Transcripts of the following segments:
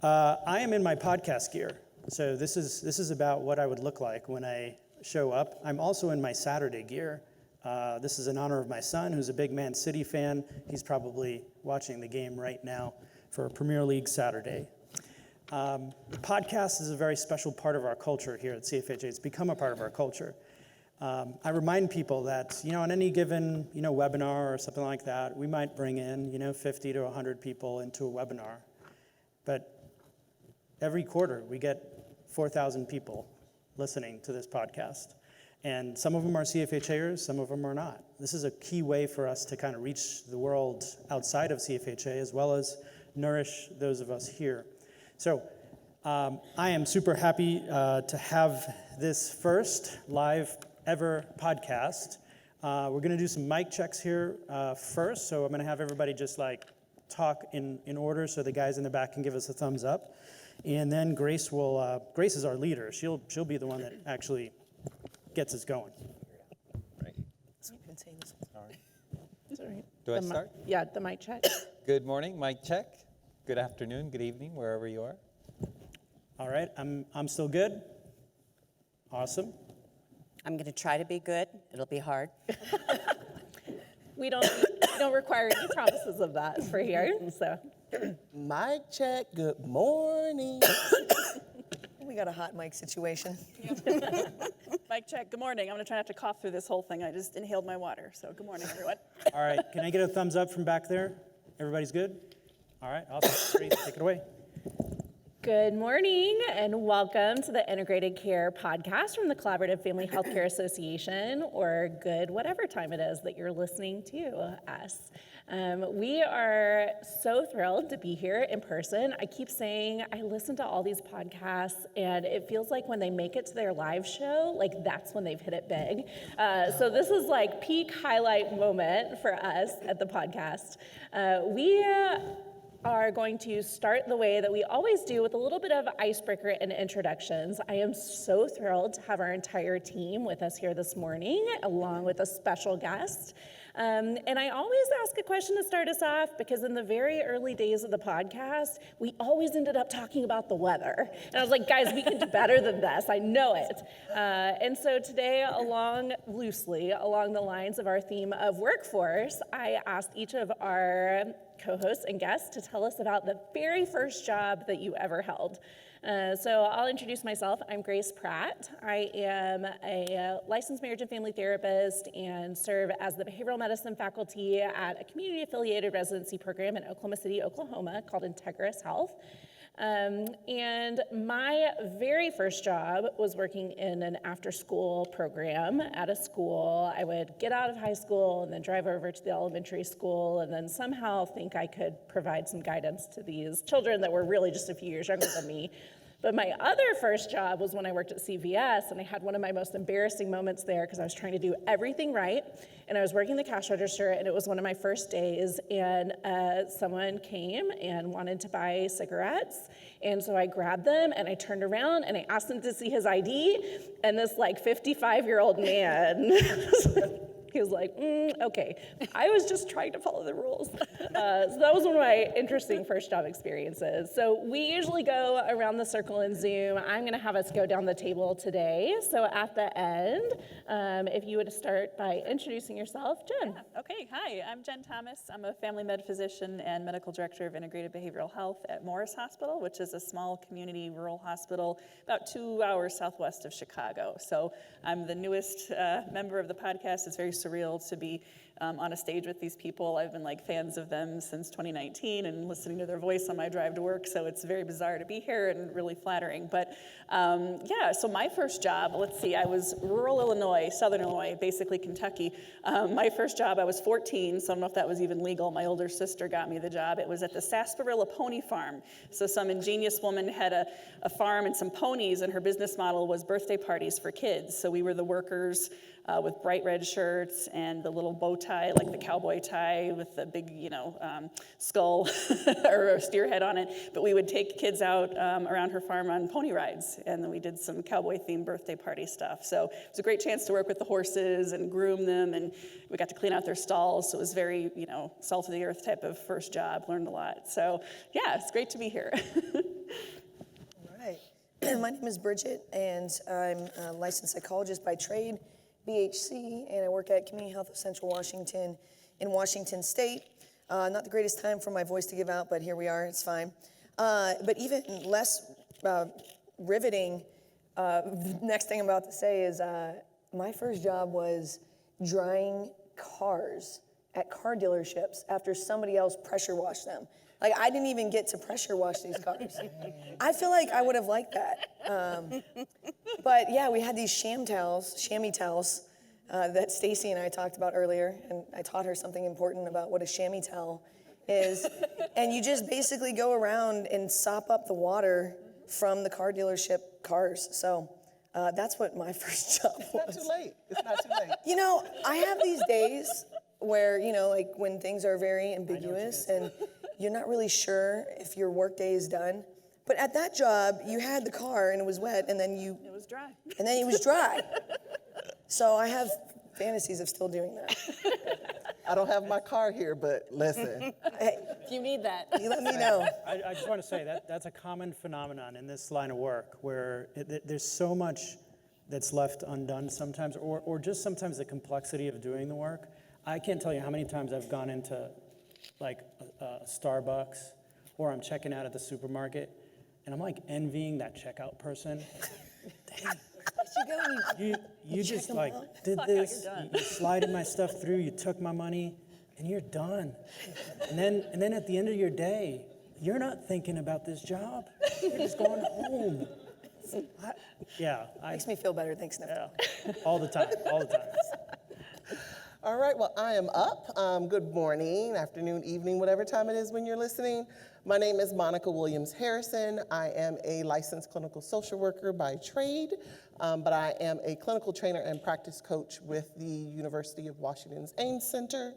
I am in my podcast gear, so this is about what I would look like when I show up. I'm also in my Saturday gear. This is in honor of my son, who's a big Man City fan. He's probably watching the game right now for Premier League Saturday. The podcast is a very special part of our culture here at CFHA. It's become a part of our culture. I remind people that, on any given, webinar or something like that, we might bring in, 50 to 100 people into a webinar. But every quarter, we get 4,000 people listening to this podcast. And some of them are CFHAers, some of them are not. This is a key way for us to kind of reach the world outside of CFHA, as well as nourish those of us here. So I am super happy to have this first live ever podcast. We're going to do some mic checks here first. So I'm going to have everybody just talk in order so the guys in the back can give us a thumbs up. And then Grace is our leader. She'll be the one that actually gets us going. Right. So you can say this. All right. It's all right. Do I start? Yeah, the mic check. Good morning, mic check. Good afternoon, good evening, wherever you are. All right, I'm still good. Awesome. I'm going to try to be good. It'll be hard. We don't require any promises of that for here. So, Mic check, good morning. We got a hot mic situation. Mic check, good morning. I'm going to try not to cough through this whole thing. I just inhaled my water, so good morning, everyone. All right, can I get a thumbs up from back there? Everybody's good? All right, awesome. Grace, take it away. good morning and welcome to the Integrated Care Podcast from the Collaborative Family Healthcare Association, or good whatever time it is that you're listening to us. We are so thrilled to be here in person. I keep saying I listen to all these podcasts and it feels like when they make it to their live show, that's when they've hit it big. So this is peak highlight moment for us at the podcast. We are going to start the way that we always do with a little bit of icebreaker and introductions. I am so thrilled to have our entire team with us here this morning, along with a special guest. And I always ask a question to start us off because in the very early days of the podcast, we always ended up talking about the weather. And I was like, guys, we can do better than this. I know it. And so today, loosely along the lines of our theme of workforce, I asked each of our co-hosts and guests to tell us about the very first job that you ever held. So I'll introduce myself. I'm Grace Pratt. I am a licensed marriage and family therapist and serve as the behavioral medicine faculty at a community-affiliated residency program in Oklahoma City, Oklahoma, called Integris Health. And my very first job was working in an after-school program at a school. I would get out of high school and then drive over to the elementary school and then somehow think I could provide some guidance to these children that were really just a few years younger than me. But my other first job was when I worked at CVS, and I had one of my most embarrassing moments there because I was trying to do everything right, and I was working the cash register, and it was one of my first days, and someone came and wanted to buy cigarettes, and so I grabbed them, and I turned around, and I asked him to see his ID, and this 55-year-old man he was like, okay. I was just trying to follow the rules. So that was one of my interesting first job experiences. So we usually go around the circle in Zoom. I'm going to have us go down the table today. So at the end, if you would start by introducing yourself, Jen. Yeah. Okay, hi, I'm Jen Thomas. I'm a family med physician and medical director of integrated behavioral health at Morris Hospital, which is a small community rural hospital about 2 hours southwest of Chicago. So I'm the newest member of the podcast. It's very surreal to be on a stage with these people. I've been fans of them since 2019 and listening to their voice on my drive to work, so it's very bizarre to be here and really flattering. But yeah, so my first job, let's see, I was rural Illinois, southern Illinois, basically Kentucky. My first job, I was 14, so I don't know if that was even legal. My older sister got me the job. It was at the Sarsaparilla Pony Farm. So some ingenious woman had a farm and some ponies, and her business model was birthday parties for kids. So we were the workers with bright red shirts and the little bow tie, like the cowboy tie with the big, skull or a steer head on it. But we would take kids out around her farm on pony rides, and then we did some cowboy-themed birthday party stuff. So it was a great chance to work with the horses and groom them, and we got to clean out their stalls. So it was very, salt of the earth type of first job. Learned a lot. So yeah, it's great to be here. My name is Bridget, and I'm a licensed psychologist by trade, BHC, and I work at Community Health of Central Washington in Washington State. Not the greatest time for my voice to give out, but here we are, it's fine. But even less riveting, next thing I'm about to say is my first job was drying cars at car dealerships after somebody else pressure washed them. Like, I didn't even get to pressure wash these cars. I feel like I would have liked that. But yeah, we had these chamois towels, that Stacy and I talked about earlier, and I taught her something important about what a chamois towel is. And you just basically go around and sop up the water from the car dealership cars. So that's what my first job was. It's not too late. It's not too late. You know, I have these days where, you know, like when things are very ambiguous and you're not really sure if your work day is done. But at that job, you had the car and it was wet, and then It was dry. and then it was dry. So I have fantasies of still doing that. I don't have my car here, but listen. Hey, If you need that. you let me know. I just want to say that's a common phenomenon in this line of work where there's so much that's left undone sometimes, or just sometimes the complexity of doing the work. I can't tell you how many times I've gone into like Starbucks, or I'm checking out at the supermarket, and I'm like envying that checkout person. Dang. You just them like out. did Clock out, this, you're done. you slided my stuff through, you took my money, and you're done. And then at the end of your day, you're not thinking about this job. You're just going home. Makes me feel better. Thanks, Neftali. Yeah, all the time. All right, well, I am up. Good morning, afternoon, evening, whatever time it is when you're listening. My name is Monica Williams Harrison. I am a licensed clinical social worker by trade, but I am a clinical trainer and practice coach with the University of Washington's Ames Center.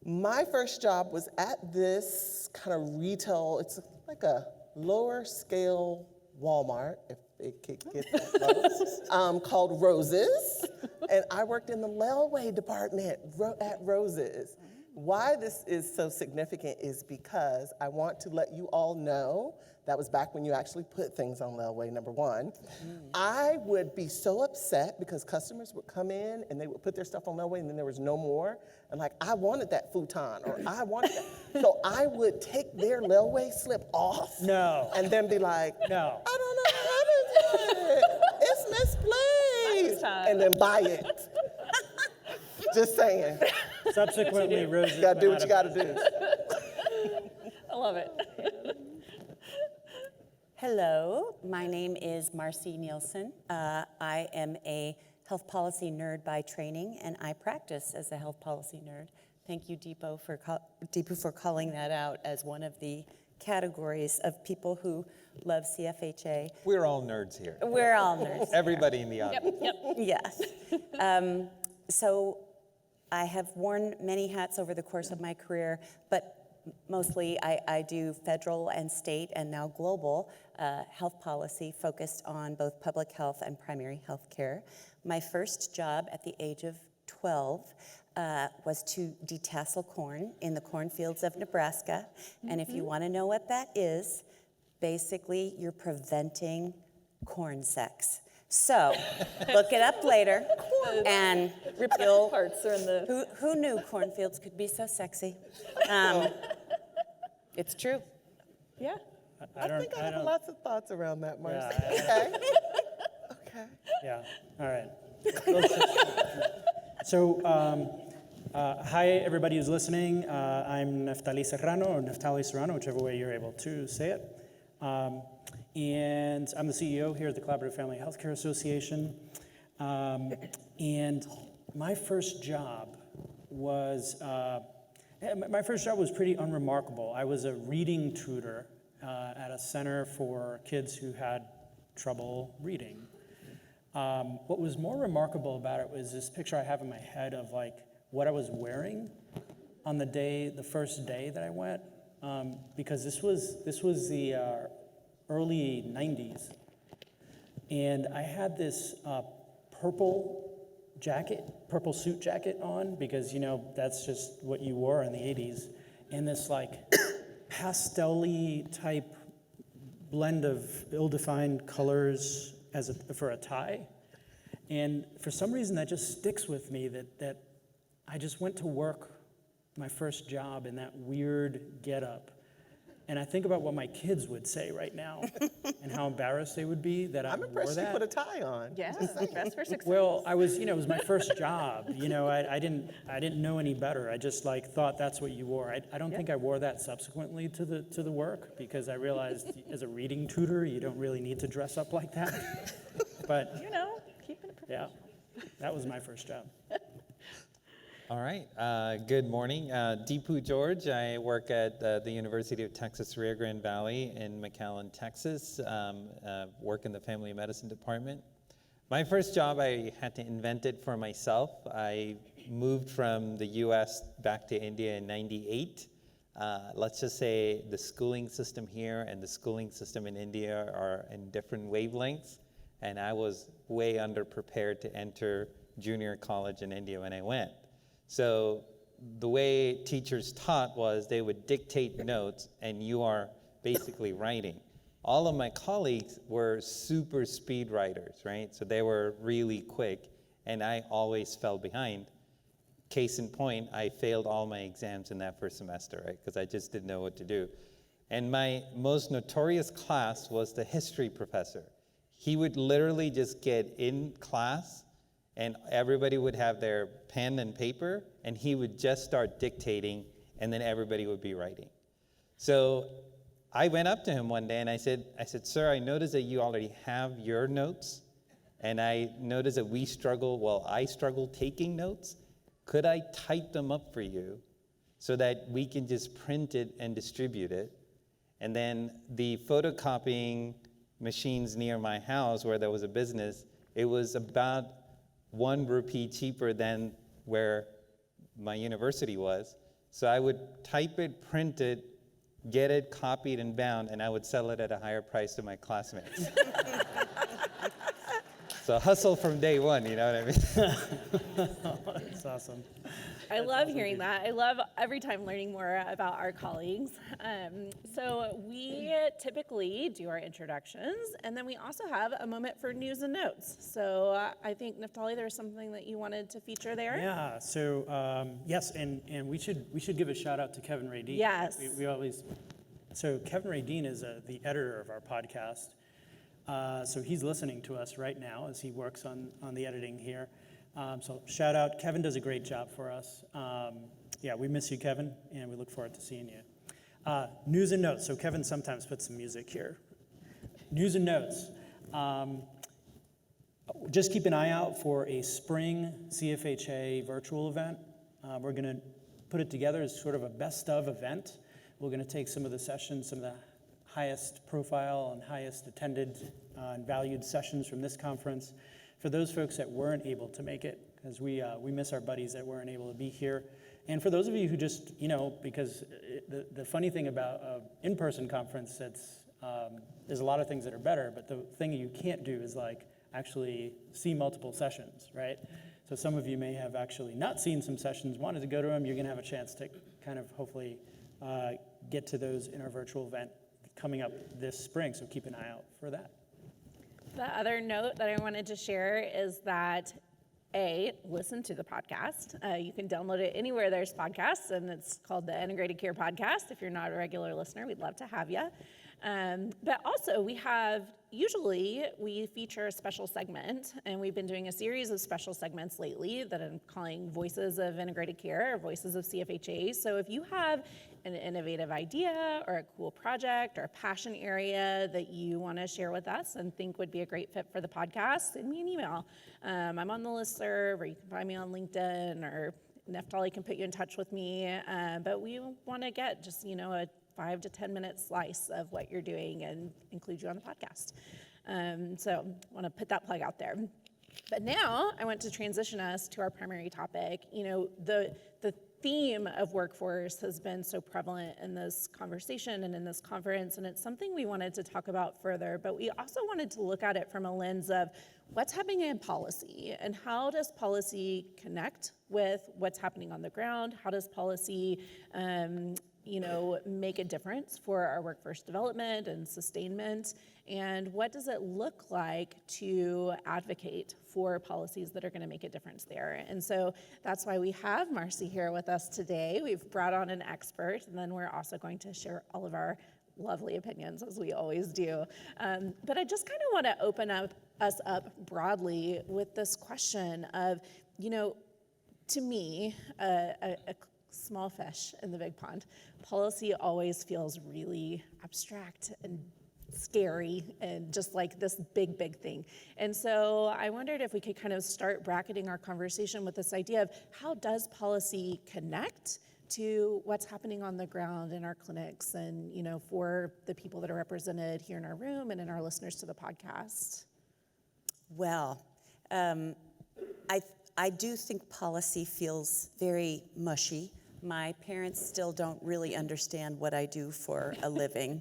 My first job was at this kind of retail, it's like a lower scale Walmart, if it could get that low, called Roses. And I worked in the layaway department at Roses. Why this is so significant is because I want to let you all know, that was back when you actually put things on layaway, number one. I would be so upset because customers would come in and they would put their stuff on layaway and then there was no more. And like, I wanted that futon, or I wanted that. So I would take their layaway slip off. No. And then be like, No. I don't know what happened to it. It's misplaced. Next time. And then buy it. Just saying. Subsequently, Roses You gotta do what went you out of gotta do. I love it. Hello, my name is Marci Nielsen. I am a health policy nerd by training, and I practice as a health policy nerd. Thank you, Deepu, for calling that out as one of the categories of people who love CFHA. We're all nerds here. We're all nerds. Everybody in the audience. Yes. So I have worn many hats over the course of my career, but mostly I do federal and state and now global health policy focused on both public health and primary health care. My first job at the age of 12 was to detassel corn in the cornfields of Nebraska. And if you want to know what that is, basically you're preventing corn sex. So look it up later, and you'll. Parts are in the. Who knew cornfields could be so sexy? It's true. Yeah. I think I have lots of thoughts around that, Marcy. Yeah, Okay. Yeah, all right. So, hi, everybody who's listening. I'm Neftali Serrano, or Neftali Serrano, whichever way you're able to say it. And I'm the CEO here at the Collaborative Family Healthcare Association. And my first job was pretty unremarkable. I was a reading tutor at a center for kids who had trouble reading. What was more remarkable about it was this picture I have in my head of like what I was wearing on the first day that I went, because this was the early 90s, and I had this purple suit jacket on, because that's just what you wore in the 80s, and this like pastel-y type blend of ill-defined colors for a tie. And for some reason, that just sticks with me that I just went to work, my first job, in that weird getup. And I think about what my kids would say right now and how embarrassed they would be that I I'm wore impressed you that. put a tie on. Yeah, dress for success. Well, I was, it was my first job. I didn't know any better. I just thought that's what you wore. I don't think I wore that subsequently to the work, because I realized as a reading tutor, you don't really need to dress up like that. But Keeping it professional. yeah, that was my first job. All right, good morning. Deepu George. I work at the University of Texas Rio Grande Valley in McAllen, Texas. Work in the family medicine department. My first job, I had to invent it for myself. I moved from the US back to India in '98. Let's just say the schooling system here and the schooling system in India are in different wavelengths, and I was way underprepared to enter junior college in India when I went. So the way teachers taught was they would dictate notes and you are basically writing. All of my colleagues were super speed writers, right? So they were really quick, and I always fell behind. Case in point, I failed all my exams in that first semester, right? Because I just didn't know what to do. And my most notorious class was the history professor. He would literally just get in class, and everybody would have their pen and paper, and he would just start dictating, and then everybody would be writing. So I went up to him one day and I said, "Sir, I noticed that you already have your notes, and I noticed that I struggle taking notes. Could I type them up for you so that we can just print it and distribute it? And then the photocopying machines near my house where there was a business, it was about 1 rupee cheaper than where my university was. So I would type it, print it, get it copied and bound, and I would sell it at a higher price to my classmates." So hustle from day one, you know what I mean? That's awesome. I love hearing that. I love every time learning more about our colleagues. So we typically do our introductions, and then we also have a moment for news and notes. So I think, Neftali, there was something that you wanted to feature there? Yeah, so yes, and we should give a shout out to Kevin Radine. Yes. So Kevin Radine is the editor of our podcast. So he's listening to us right now as he works on the editing here. So shout out, Kevin does a great job for us. Yeah, we miss you, Kevin, and we look forward to seeing you. News and notes. So Kevin sometimes puts some music here. News and notes. Just keep an eye out for a spring CFHA virtual event. We're going to put it together as sort of a best of event. We're going to take some of the sessions, some of the highest profile and highest attended and valued sessions from this conference for those folks that weren't able to make it, because we miss our buddies that weren't able to be here. And for those of you who just, because the funny thing about an in-person conference, there's a lot of things that are better, but the thing you can't do is actually see multiple sessions, right? So some of you may have actually not seen some sessions, wanted to go to them. You're going to have a chance to kind of hopefully get to those in our virtual event coming up this spring, so keep an eye out for that. The other note that I wanted to share is that listen to the podcast. You can download it anywhere there's podcasts, and it's called the Integrated Care Podcast. If you're not a regular listener, we'd love to have you. But also, usually we feature a special segment, and we've been doing a series of special segments lately that I'm calling Voices of Integrated Care, or Voices of CFHA. So if you have an innovative idea or a cool project or a passion area that you want to share with us and think would be a great fit for the podcast, send me an email. I'm on the listserv, or you can find me on LinkedIn, or Neftali can put you in touch with me. But we want to get just, a 5 to 10 minute slice of what you're doing and include you on the podcast. So I want to put that plug out there. But now I want to transition us to our primary topic. The theme of workforce has been so prevalent in this conversation and in this conference, and it's something we wanted to talk about further, but we also wanted to look at it from a lens of what's happening in policy, and how does policy connect with what's happening on the ground? How does policy make a difference for our workforce development and sustainment? And what does it look like to advocate for policies that are going to make a difference there? And so that's why we have Marci here with us today. We've brought on an expert, and then we're also going to share all of our lovely opinions, as we always do. But I just kind of want to open us up broadly with this question of, to me, a small fish in the big pond, policy always feels really abstract and scary and just like this big, big thing. And so I wondered if we could kind of start bracketing our conversation with this idea of how does policy connect to what's happening on the ground in our clinics and, for the people that are represented here in our room and in our listeners to the podcast? Well, I do think policy feels very mushy. My parents still don't really understand what I do for a living.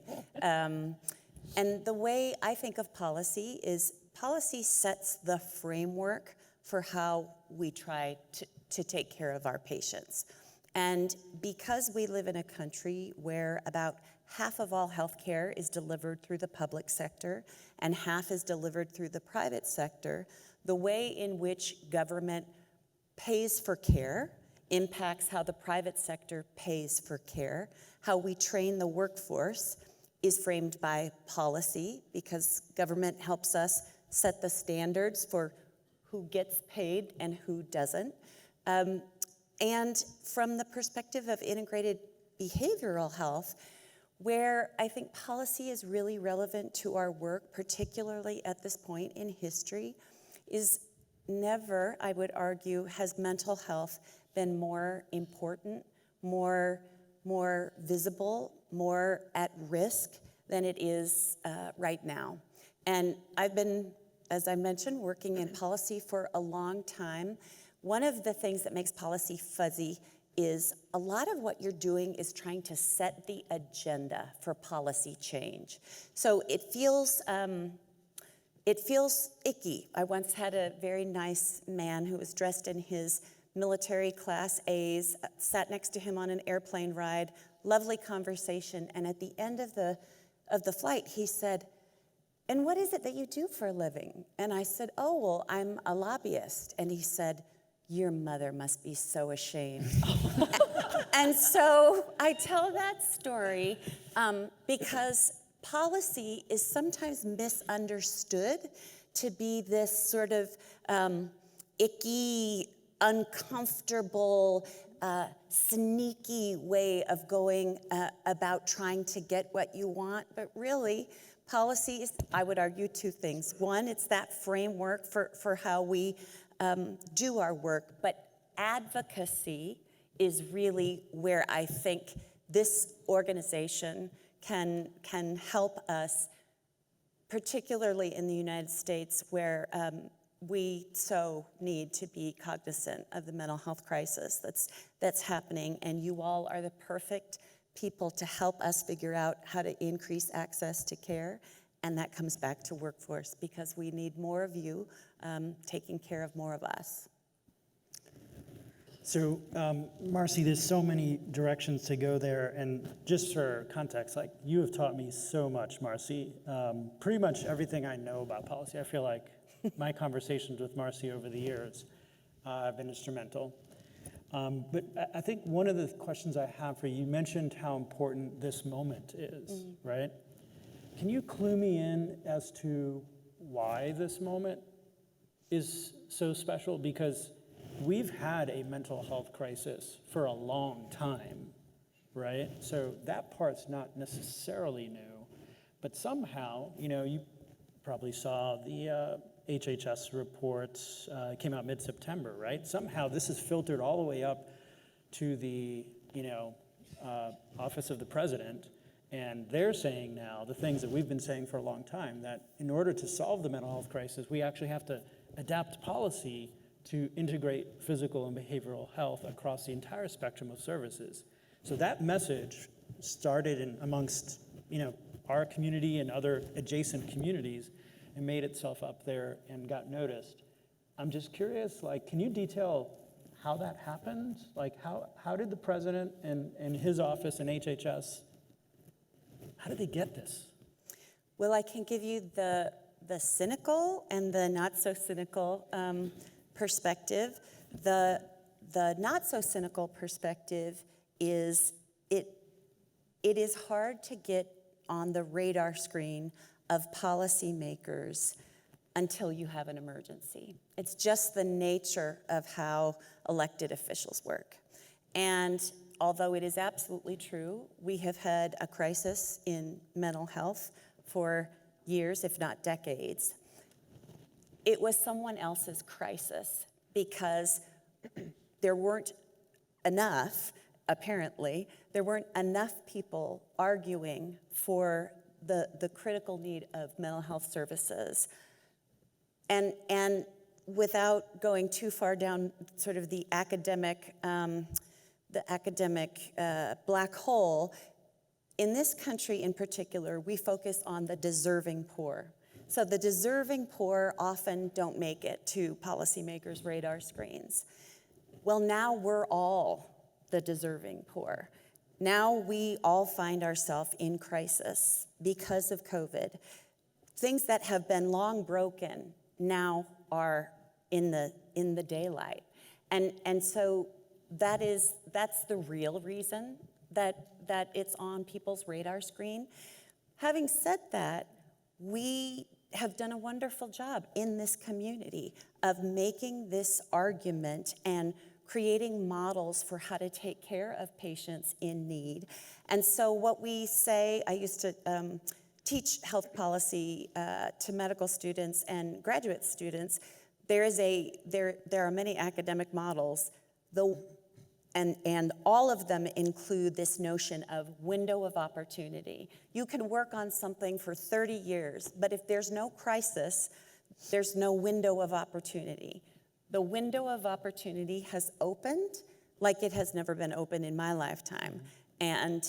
And the way I think of policy is policy sets the framework for how we try to take care of our patients. And because we live in a country where about half of all healthcare is delivered through the public sector and half is delivered through the private sector, the way in which government pays for care impacts how the private sector pays for care. How we train the workforce is framed by policy because government helps us set the standards for who gets paid and who doesn't. And from the perspective of integrated behavioral health, where I think policy is really relevant to our work, particularly at this point in history, is never, I would argue, has mental health been more important, more visible, more at risk than it is right now. And I've been, as I mentioned, working in policy for a long time. One of the things that makes policy fuzzy is a lot of what you're doing is trying to set the agenda for policy change. So it feels icky. I once had a very nice man who was dressed in his military class A's, sat next to him on an airplane ride, lovely conversation, and at the end of the flight, he said, "And what is it that you do for a living?" And I said, "Oh, well, I'm a lobbyist." And he said, "Your mother must be so ashamed." And so I tell that story because policy is sometimes misunderstood to be this sort of icky, uncomfortable, sneaky way of going about trying to get what you want. But really, policy is, I would argue, two things. One, it's that framework for how we do our work, but advocacy is really where I think this organization can help us, particularly in the United States, where we so need to be cognizant of the mental health crisis that's happening, and you all are the perfect people to help us figure out how to increase access to care, and that comes back to workforce, because we need more of you taking care of more of us. So, Marci, there's so many directions to go there, and just for context, like, you have taught me so much, Marci. Pretty much everything I know about policy, I feel like my conversations with Marci over the years have been instrumental. But I think one of the questions I have for you, you mentioned how important this moment is, right? Can you clue me in as to why this moment is so special? Because we've had a mental health crisis for a long time, right? So that part's not necessarily new, but somehow, you probably saw the HHS reports came out mid-September, right? Somehow this is filtered all the way up to the, office of the president, and they're saying now the things that we've been saying for a long time, that in order to solve the mental health crisis, we actually have to adapt policy to integrate physical and behavioral health across the entire spectrum of services. So that message started amongst, our community and other adjacent communities and made itself up there and got noticed. I'm just curious, can you detail how that happened? Like, how did the president and his office and HHS, how did they get this? Well, I can give you the cynical and the not so cynical perspective. The not so cynical perspective is it is hard to get on the radar screen of policymakers until you have an emergency. It's just the nature of how elected officials work. And although it is absolutely true, we have had a crisis in mental health for years, if not decades. It was someone else's crisis because there weren't enough, apparently, there weren't enough people arguing for the critical need of mental health services. And without going too far down sort of the academic black hole, in this country in particular, we focus on the deserving poor. So the deserving poor often don't make it to policymakers' radar screens. Well, now we're all the deserving poor. Now we all find ourselves in crisis because of COVID. Things that have been long broken now are in the daylight. And so that's the real reason that it's on people's radar screen. Having said that, we have done a wonderful job in this community of making this argument and creating models for how to take care of patients in need. And so what we say, I used to teach health policy to medical students and graduate students. There are many academic models, and all of them include this notion of window of opportunity. You can work on something for 30 years, but if there's no crisis, there's no window of opportunity. The window of opportunity has opened like it has never been open in my lifetime. And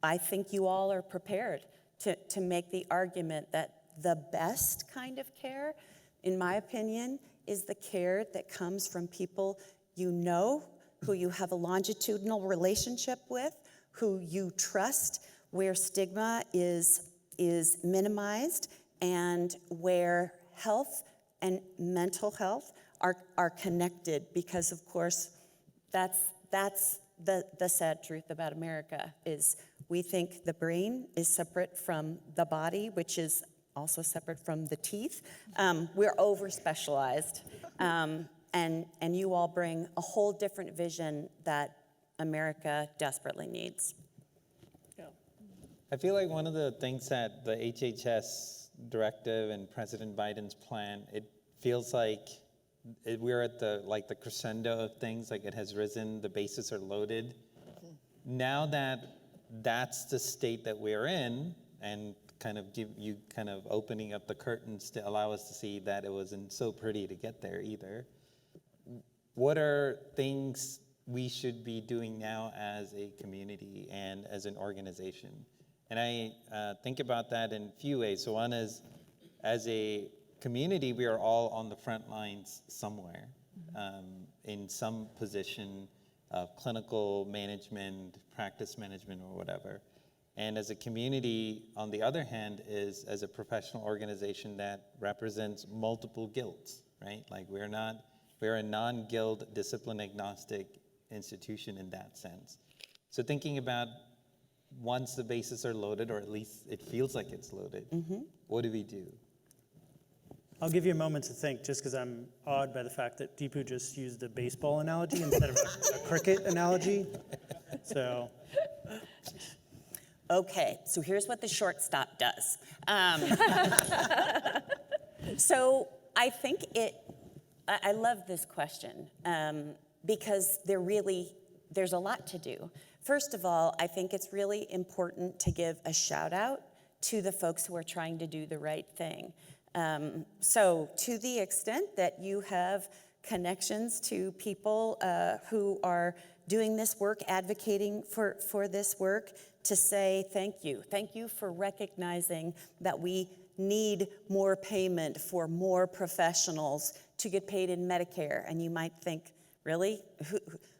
I think you all are prepared to make the argument that the best kind of care, in my opinion, is the care that comes from people you know, who you have a longitudinal relationship with, who you trust, where stigma is minimized, and where health and mental health are connected, because of course that's the sad truth about America is we think the brain is separate from the body, which is also separate from the teeth. We're over-specialized, and you all bring a whole different vision that America desperately needs. I feel like one of the things that the HHS directive and President Biden's plan, it feels like we're at the crescendo of things, like it has risen, the bases are loaded. Now that that's the state that we're in, and kind of give you kind of opening up the curtains to allow us to see that it wasn't so pretty to get there either. What are things we should be doing now as a community and as an organization? And I think about that in a few ways. So one is, as a community, we are all on the front lines somewhere, in some position of clinical management, practice management, or whatever. And as a community, on the other hand, is as a professional organization that represents multiple guilds, right? Like we're a non-guild, discipline agnostic institution in that sense. So thinking about once the bases are loaded, or at least it feels like it's loaded, what do we do? I'll give you a moment to think, just because I'm awed by the fact that Deepu just used a baseball analogy instead of a cricket analogy. So. Okay, so here's what the shortstop does. So I think I love this question because there's a lot to do. First of all, I think it's really important to give a shout out to the folks who are trying to do the right thing. So to the extent that you have connections to people who are doing this work, advocating for this work, to say thank you. Thank you for recognizing that we need more payment for more professionals to get paid in Medicare. And you might think, Really?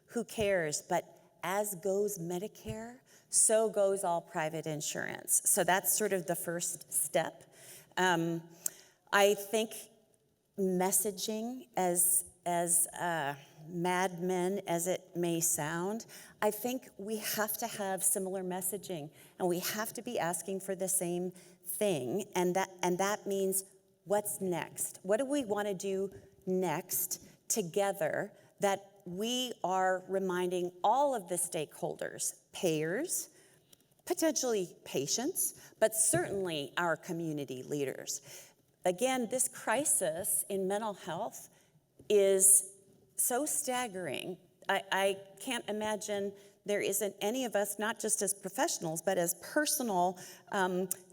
Who cares? But as goes Medicare, so goes all private insurance. So that's sort of the first step. I think messaging, as Mad Men as it may sound, I think we have to have similar messaging, and we have to be asking for the same thing, and that means what's next? What do we want to do next together that we are reminding all of the stakeholders, payers, potentially patients, but certainly our community leaders. Again, this crisis in mental health is so staggering. I can't imagine there isn't any of us, not just as professionals, but as personal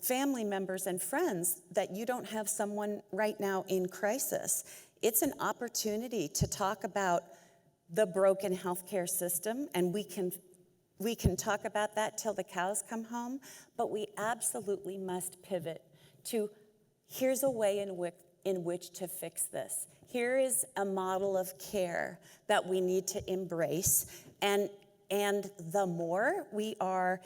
family members and friends, that you don't have someone right now in crisis. It's an opportunity to talk about the broken healthcare system, and we can talk about that till the cows come home, but we absolutely must pivot to here's a way in which to fix this. Here is a model of care that we need to embrace, and the more we are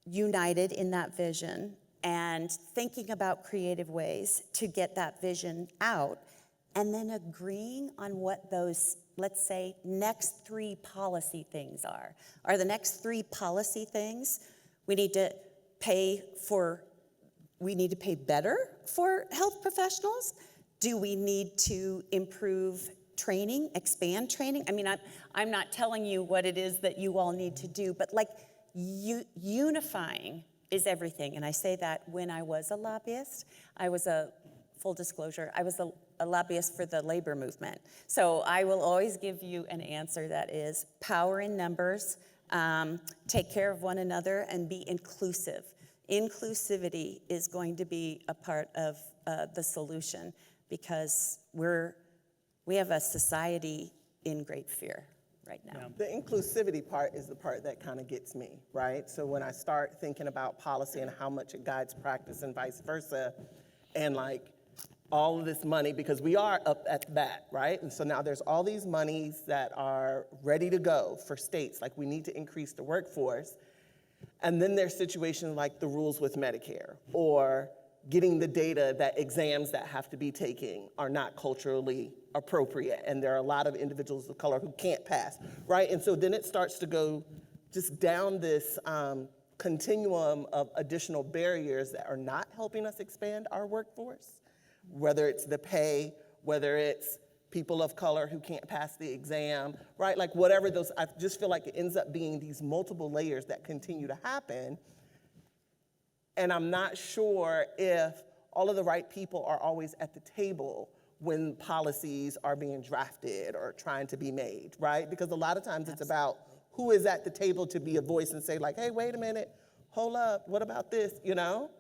united in that vision and thinking about creative ways to get that vision out, and then agreeing on what those, let's say, next 3 policy things are. Are the next 3 policy things we need to pay better for health professionals? Do we need to improve training, expand training? I mean, I'm not telling you what it is that you all need to do, but like unifying is everything. And I say that when I was a lobbyist, full disclosure, I was a lobbyist for the labor movement. So I will always give you an answer that is power in numbers, take care of one another, and be inclusive. Inclusivity is going to be a part of the solution, because we have a society in great fear right now. Yeah. The inclusivity part is the part that kind of gets me, right? So when I start thinking about policy and how much it guides practice and vice versa, and like all of this money, because we are up at the bat, right? And so now there's all these monies that are ready to go for states, like we need to increase the workforce. And then there's situations like the rules with Medicare, or getting the data that exams that have to be taken are not culturally appropriate, and there are a lot of individuals of color who can't pass, right? And so then it starts to go just down this continuum of additional barriers that are not helping us expand our workforce, whether it's the pay, whether it's people of color who can't pass the exam, right? Like whatever those, I just feel like it ends up being these multiple layers that continue to happen. And I'm not sure if all of the right people are always at the table when policies are being drafted or trying to be made, right? Because a lot of times it's about who is at the table to be a voice and say like, hey, wait a minute, hold up, what about this, you know?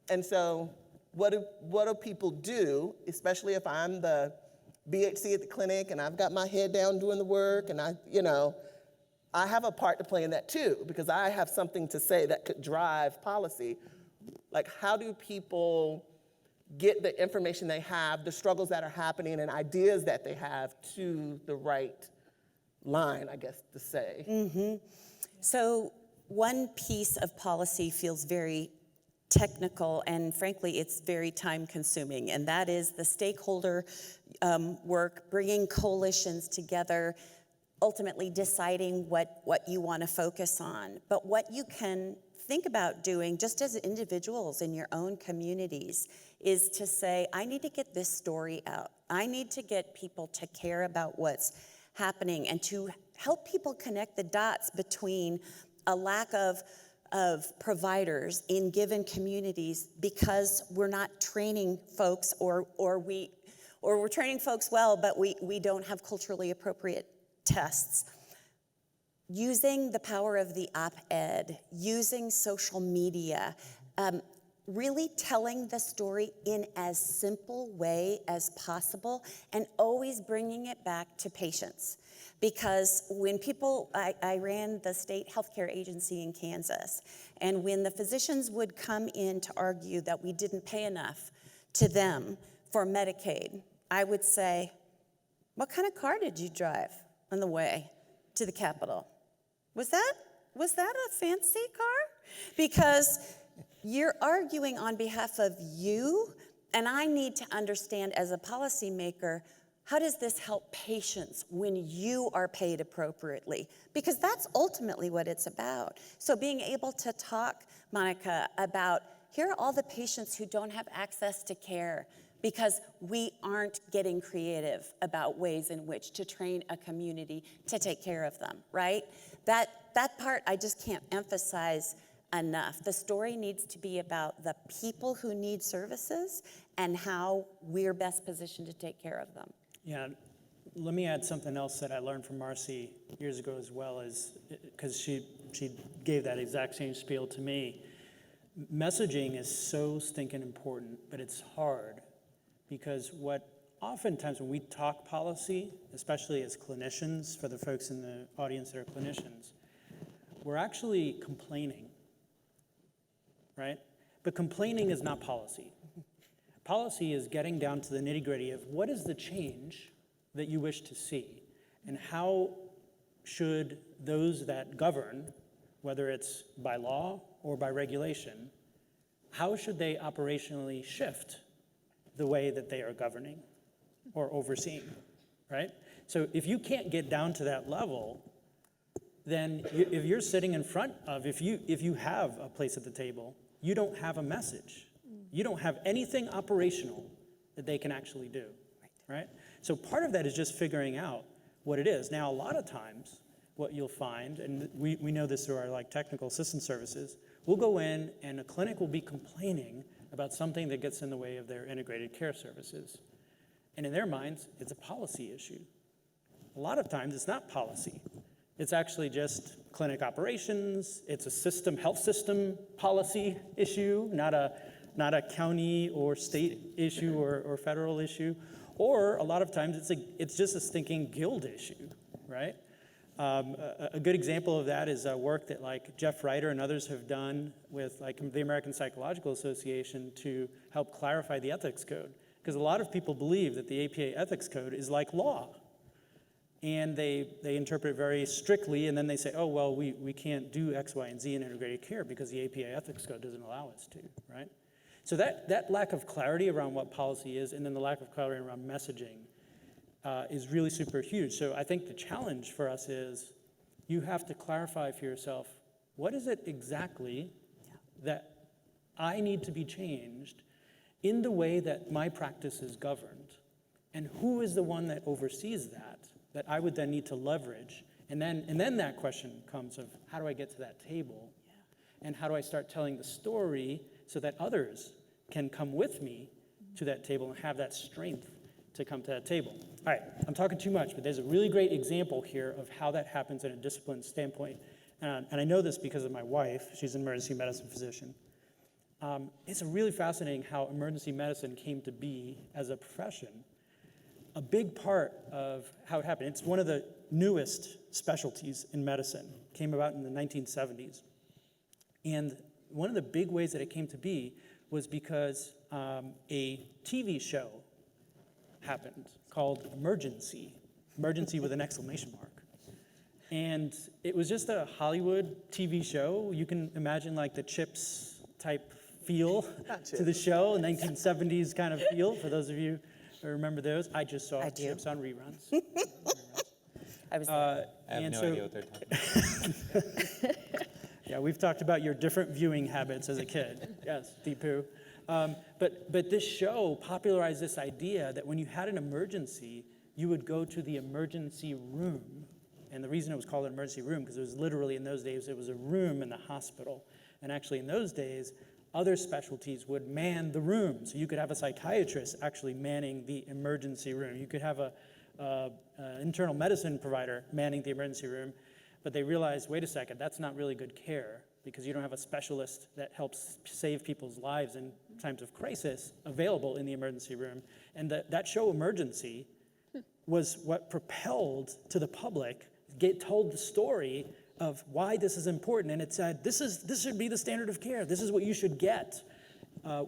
And so what do people do, especially if I'm the BHC at the clinic and I've got my head down doing the work, and I have a part to play in that too, because I have something to say that could drive policy. Like, how do people get the information they have, the struggles that are happening, and ideas that they have to the right line, I guess to say? Mm-hmm. So one piece of policy feels very technical, and frankly, it's very time-consuming, and that is the stakeholder work, bringing coalitions together, ultimately deciding what you want to focus on. But what you can think about doing, just as individuals in your own communities, is to say, I need to get this story out. I need to get people to care about what's happening, and to help people connect the dots between a lack of providers in given communities because we're not training folks, or we're training folks well, but we don't have culturally appropriate tests. Using the power of the op-ed, using social media, really telling the story in as simple way as possible, and always bringing it back to patients. Because when people, I ran the state healthcare agency in Kansas, and when the physicians would come in to argue that we didn't pay enough to them for Medicaid, I would say, what kind of car did you drive? on the way to the Capitol. Was that a fancy car? Because you're arguing on behalf of you, and I need to understand as a policymaker, how does this help patients when you are paid appropriately? Because that's ultimately what it's about. So being able to talk, Monica, about here are all the patients who don't have access to care because we aren't getting creative about ways in which to train a community to take care of them, right? That part I just can't emphasize enough. The story needs to be about the people who need services and how we're best positioned to take care of them. Yeah, let me add something else that I learned from Marci years ago as well, is because she gave that exact same spiel to me. Messaging is so stinking important, but it's hard because what oftentimes when we talk policy, especially as clinicians, for the folks in the audience that are clinicians, we're actually complaining, right? But complaining is not policy. Policy is getting down to the nitty-gritty of what is the change that you wish to see, and how should those that govern, whether it's by law or by regulation, how should they operationally shift the way that they are governing or overseeing, right? So if you can't get down to that level, then if you're sitting in front of, if you have a place at the table, you don't have a message. You don't have anything operational that they can actually do, right? So part of that is just figuring out what it is. Now, a lot of times, what you'll find, and we know this through our technical assistance services, we'll go in and a clinic will be complaining about something that gets in the way of their integrated care services. And in their minds, it's a policy issue. A lot of times, it's not policy. It's actually just clinic operations. It's a health system policy issue, not a county or state issue or federal issue. Or a lot of times it's just a stinking guild issue, right? A good example of that is work that Jeff Ryder and others have done with the American Psychological Association to help clarify the ethics code. Because a lot of people believe that the APA ethics code is like law. And they interpret it very strictly, and then they say, oh, well, we can't do X, Y, and Z in integrated care because the APA ethics code doesn't allow us to, right? So that lack of clarity around what policy is, and then the lack of clarity around messaging is really super huge. So I think the challenge for us is you have to clarify for yourself, what is it exactly that I need to be changed in the way that my practice is governed? And who is the one that oversees that I would then need to leverage? And then that question comes of, how do I get to that table? And how do I start telling the story so that others can come with me to that table and have that strength to come to that table? All right, I'm talking too much, but there's a really great example here of how that happens in a discipline standpoint. And I know this because of my wife. She's an emergency medicine physician. It's really fascinating how emergency medicine came to be as a profession. A big part of how it happened, it's one of the newest specialties in medicine, came about in the 1970s. And one of the big ways that it came to be was because a TV show happened called Emergency with an exclamation mark. And it was just a Hollywood TV show. You can imagine the Chips type feel to the show, a 1970s kind of feel, for those of you who remember those. I just saw Chips on reruns. I was I have no idea what they're talking about. Yeah, we've talked about your different viewing habits as a kid. Yes, Deepu. But this show popularized this idea that when you had an emergency, you would go to the emergency room. And the reason it was called an emergency room, because it was literally, in those days, it was a room in the hospital. And actually, in those days, other specialties would man the room. So you could have a psychiatrist actually manning the emergency room. You could have an internal medicine provider manning the emergency room. But they realized, wait a second, that's not really good care, because you don't have a specialist that helps save people's lives in times of crisis available in the emergency room. And that show, Emergency, was what propelled to the public, told the story of why this is important. And it said, this should be the standard of care. This is what you should get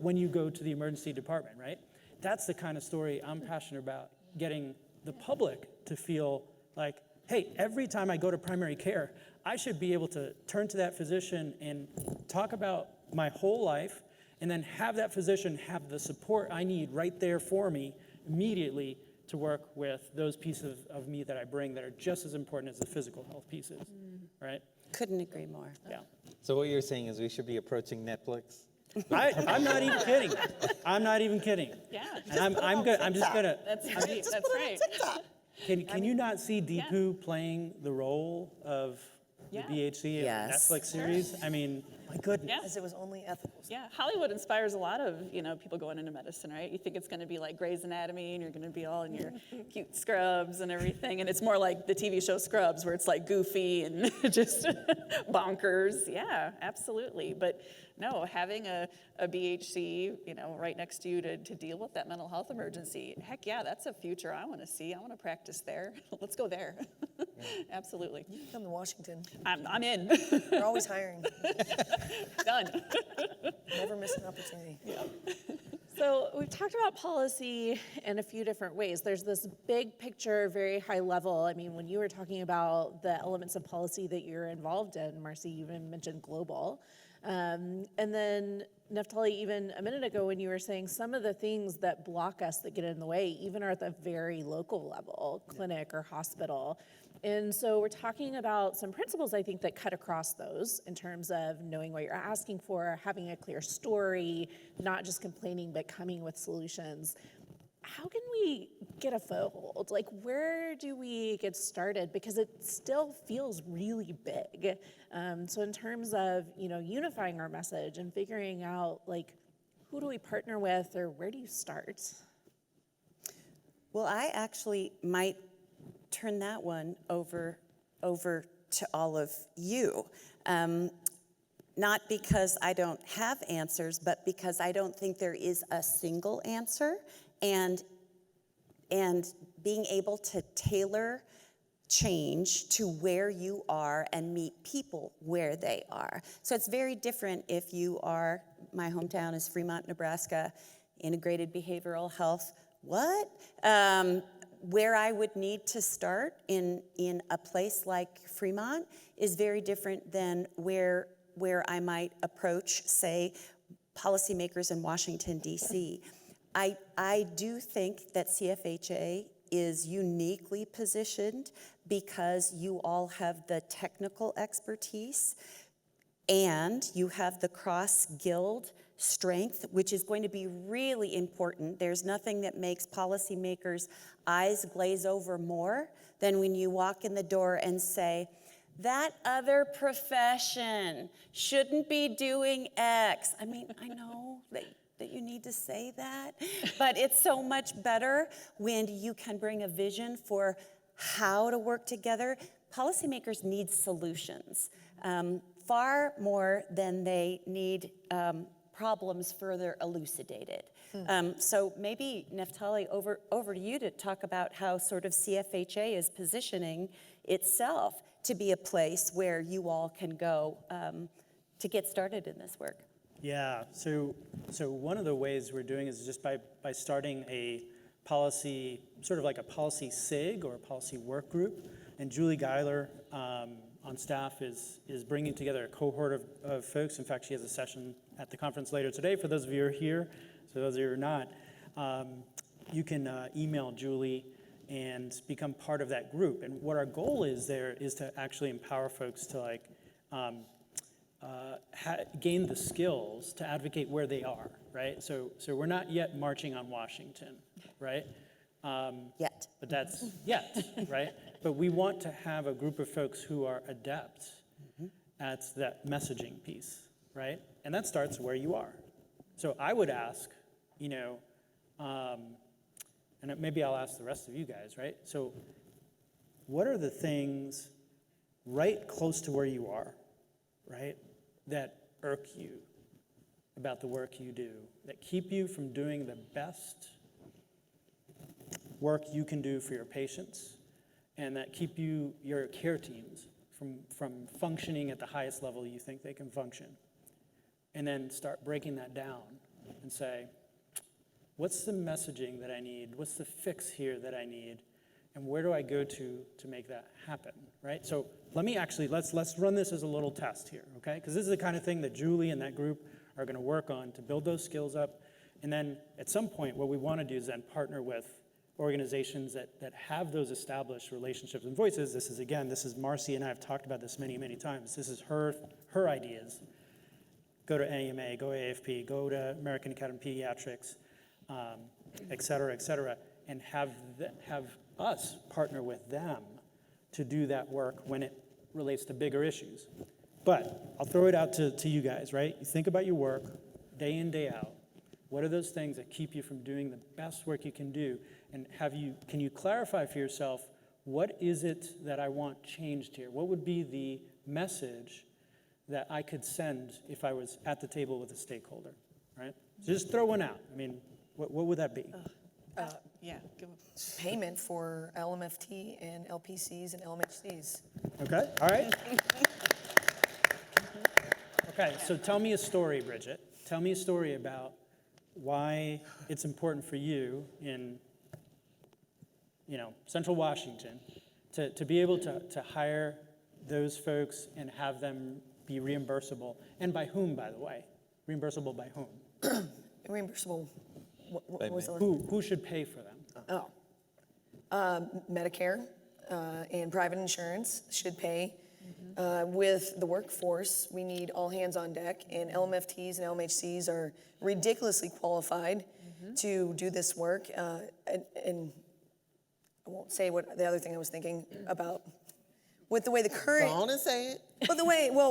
when you go to the emergency department, right? That's the kind of story I'm passionate about, getting the public to feel like, hey, every time I go to primary care, I should be able to turn to that physician and talk about my whole life, and then have that physician have the support I need right there for me immediately to work with those pieces of me that I bring that are just as important as the physical health pieces, right? Couldn't agree more. Yeah. So what you're saying is we should be approaching Netflix? I'm not even kidding. I'm not even kidding. Yeah. And I'm good. I'm just gonna. That's right. That's right. Can you not see Deepu playing the role of the Yeah. BHC in Yes. the Netflix series? I mean, my goodness. Yeah. As it was only ethical. Yeah, Hollywood inspires a lot of, people going into medicine, right? You think it's going to be like Grey's Anatomy and you're going to be all in your cute scrubs and everything, and it's more like the TV show Scrubs where it's like goofy and just bonkers. Yeah, absolutely. But no, having a BHC, right next to you to deal with that mental health emergency, heck yeah, that's a future I want to see. I want to practice there. Let's go there. Absolutely. Come to Washington. I'm in. They're always hiring. Done. Never miss an opportunity. So we've talked about policy in a few different ways. There's this big picture, very high level. I mean, when you were talking about the elements of policy that you're involved in, Marci, you even mentioned global. And then Neftali, even a minute ago when you were saying some of the things that block us that get in the way even are at the very local level, clinic or hospital. And so we're talking about some principles, I think, that cut across those in terms of knowing what you're asking for, having a clear story, not just complaining, but coming with solutions. How can we get a foothold? Like, where do we get started? Because it still feels really big. So in terms of, unifying our message and figuring out, like, who do we partner with or where do you start? Well, I actually might turn that one over to all of you. Not because I don't have answers, but because I don't think there is a single answer, and being able to tailor change to where you are and meet people where they are. So it's very different if you are, my hometown is Fremont, Nebraska, integrated behavioral health. What? Where I would need to start in a place like Fremont is very different than where I might approach, say, policymakers in Washington, D.C. I do think that CFHA is uniquely positioned because you all have the technical expertise and you have the cross-guild strength, which is going to be really important. There's nothing that makes policymakers' eyes glaze over more than when you walk in the door and say, that other profession shouldn't be doing X. I mean, I know that you need to say that, but it's so much better when you can bring a vision for how to work together. Policymakers need solutions, far more than they need problems further elucidated. So maybe, Neftali, over to you to talk about how sort of CFHA is positioning itself to be a place where you all can go to get started in this work. Yeah, so one of the ways we're doing is just by starting a policy, sort of like a policy SIG or a policy work group. And Julie Geiler on staff is bringing together a cohort of folks. In fact, she has a session at the conference later today for those of you who are here. So those of you who are not, you can email Julie and become part of that group. And what our goal is there is to actually empower folks to gain the skills to advocate where they are, right? So we're not yet marching on Washington, right? Yet. But that's yet, right? But we want to have a group of folks who are adept at that messaging piece, right? And that starts where you are. So I would ask, and maybe I'll ask the rest of you guys, right? So what are the things right close to where you are, right, that irk you about the work you do, that keep you from doing the best work you can do for your patients, and that keep your care teams from functioning at the highest level you think they can function? And then start breaking that down and say, what's the messaging that I need? What's the fix here that I need? and where do I go to make that happen, right? So let's run this as a little test here, okay? Because this is the kind of thing that Julie and that group are going to work on to build those skills up. And then at some point, what we want to do is then partner with organizations that have those established relationships and voices. This is Marci and I have talked about this many, many times. This is her ideas. Go to AMA, go AFP, go to American Academy of Pediatrics, et cetera, and have us partner with them to do that work when it relates to bigger issues. But I'll throw it out to you guys, right? You think about your work day in, day out. What are those things that keep you from doing the best work you can do? And can you clarify for yourself, what is it that I want changed here? What would be the message that I could send if I was at the table with a stakeholder, right? So just throw one out. I mean, what would that be? Yeah. Payment for LMFT and LPCs and LMHCs. Okay, all right. Okay, so tell me a story, Bridget. Tell me a story about why it's important for you in, Central Washington to be able to hire those folks and have them be reimbursable. And by whom, by the way? Reimbursable by whom? Reimbursable, what By was the Who should pay for them? Medicare and private insurance should pay. With the workforce, we need all hands on deck, and LMFTs and LMHCs are ridiculously qualified to do this work. And I won't say what the other thing I was thinking about. With the way the current... Go on and say it. But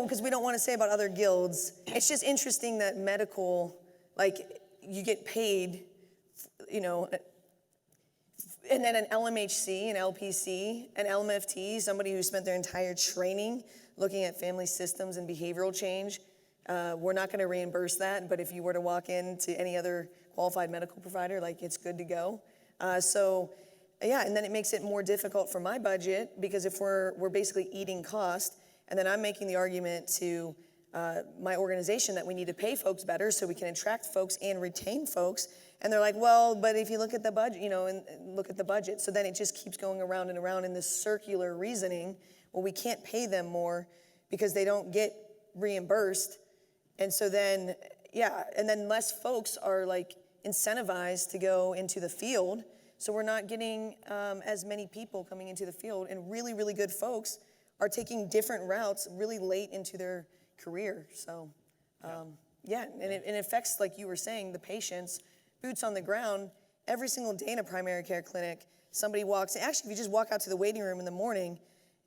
because we don't want to say about other guilds, it's just interesting that medical, you get paid, and then an LMHC, an LPC, an LMFT, somebody who spent their entire training looking at family systems and behavioral change, we're not going to reimburse that, but if you were to walk into any other qualified medical provider, it's good to go. And then it makes it more difficult for my budget, because if we're basically eating cost, and then I'm making the argument to my organization that we need to pay folks better so we can attract folks and retain folks. And they're like, well, but if you look at the budget, and look at the budget. So then it just keeps going around and around in this circular reasoning. Well, we can't pay them more because they don't get reimbursed. And so then, and then less folks are incentivized to go into the field. So we're not getting as many people coming into the field, and really, really good folks are taking different routes really late into their career. So, and it affects, like you were saying, the patients, boots on the ground. Every single day in a primary care clinic, somebody walks in. Actually, if you just walk out to the waiting room in the morning,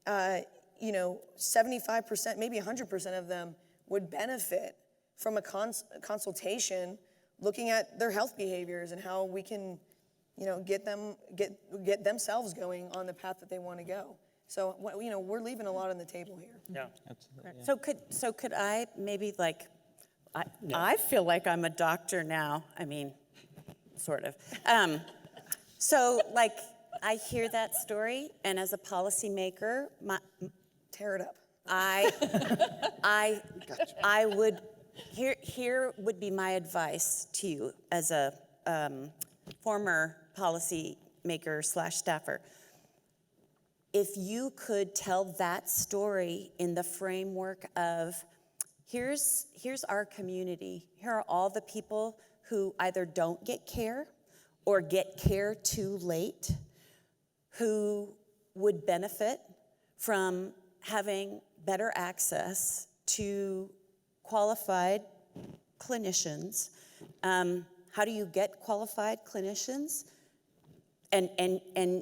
75%, maybe 100% of them would benefit from a consultation looking at their health behaviors and how we can, get themselves going on the path that they want to go. So, we're leaving a lot on the table here. Yeah. Absolutely. Yeah. So could I maybe I feel like I'm a doctor now. I mean, sort of. I hear that story, and as a policymaker, Tear it up. I would, here would be my advice to you as a former policymaker / staffer. If you could tell that story in the framework of, here's our community, here are all the people who either don't get care or get care too late, who would benefit from having better access to qualified clinicians. How do you get qualified clinicians? And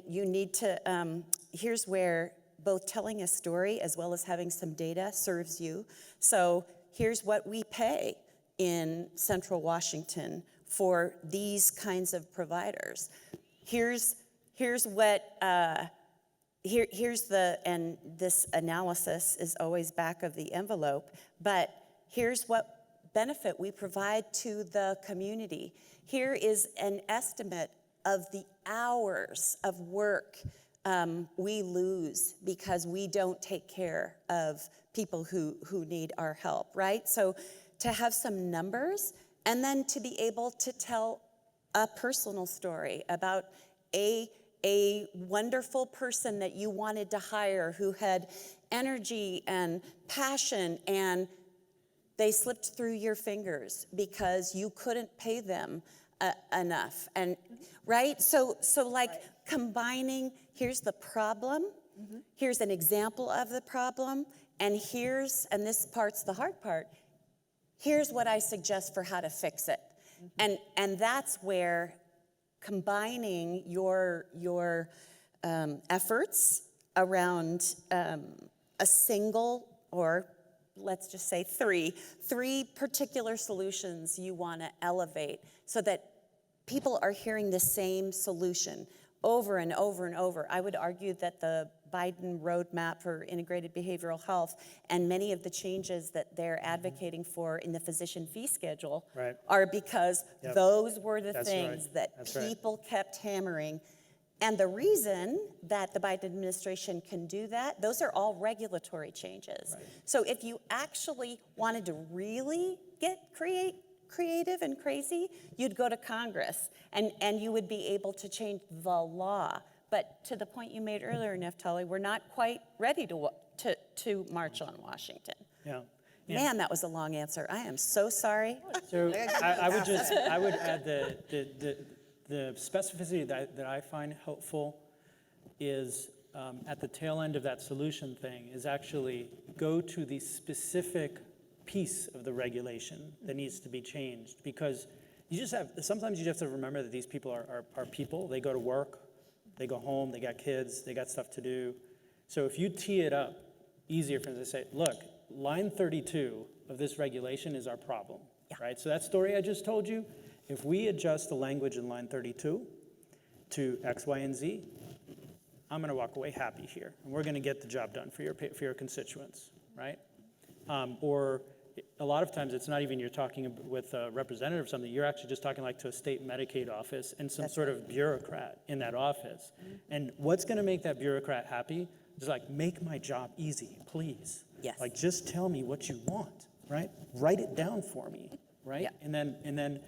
you need to, here's where both telling a story as well as having some data serves you. So here's what we pay in Central Washington for these kinds of providers. Here's what, here's the, and this analysis is always back of the envelope, but here's what benefit we provide to the community. Here is an estimate of the hours of work we lose because we don't take care of people who need our help, right? So to have some numbers, and then to be able to tell a personal story about a a wonderful person that you wanted to hire who had energy and passion, and they slipped through your fingers because you couldn't pay them enough. And right? So like combining, here's the problem, here's an example of the problem, and this part's the hard part, here's what I suggest for how to fix it. And that's where combining your efforts around a single, or let's just say three particular solutions you want to elevate so that people are hearing the same solution over and over and over. I would argue that the Biden roadmap for integrated behavioral health and many of the changes that they're advocating for in the physician fee schedule are because those were the things that people kept hammering. And the reason that the Biden administration can do that, those are all regulatory changes. So if you actually wanted to really get creative and crazy, you'd go to Congress and you would be able to change the law. But to the point you made earlier, Neftali, we're not quite ready to march on Washington. Man, that was a long answer. I am so sorry. So I would add the specificity that I find helpful is at the tail end of that solution thing is actually go to the specific piece of the regulation that needs to be changed, because sometimes you just have to remember that these people are people. They go to work, they go home, they got kids, they got stuff to do. So if you tee it up easier for them to say, look, line 32 of this regulation is our problem, right? So that story I just told you, if we adjust the language in line 32 to X, Y, and Z, I'm going to walk away happy here, and we're going to get the job done for your constituents, right? Or a lot of times it's not even you're talking with a representative or something, you're actually just talking like to a state Medicaid office and some sort of bureaucrat in that office. And what's going to make that bureaucrat happy is like, make my job easy, please. Yes. Like, just tell me what you want, right? Write it down for me, right? And then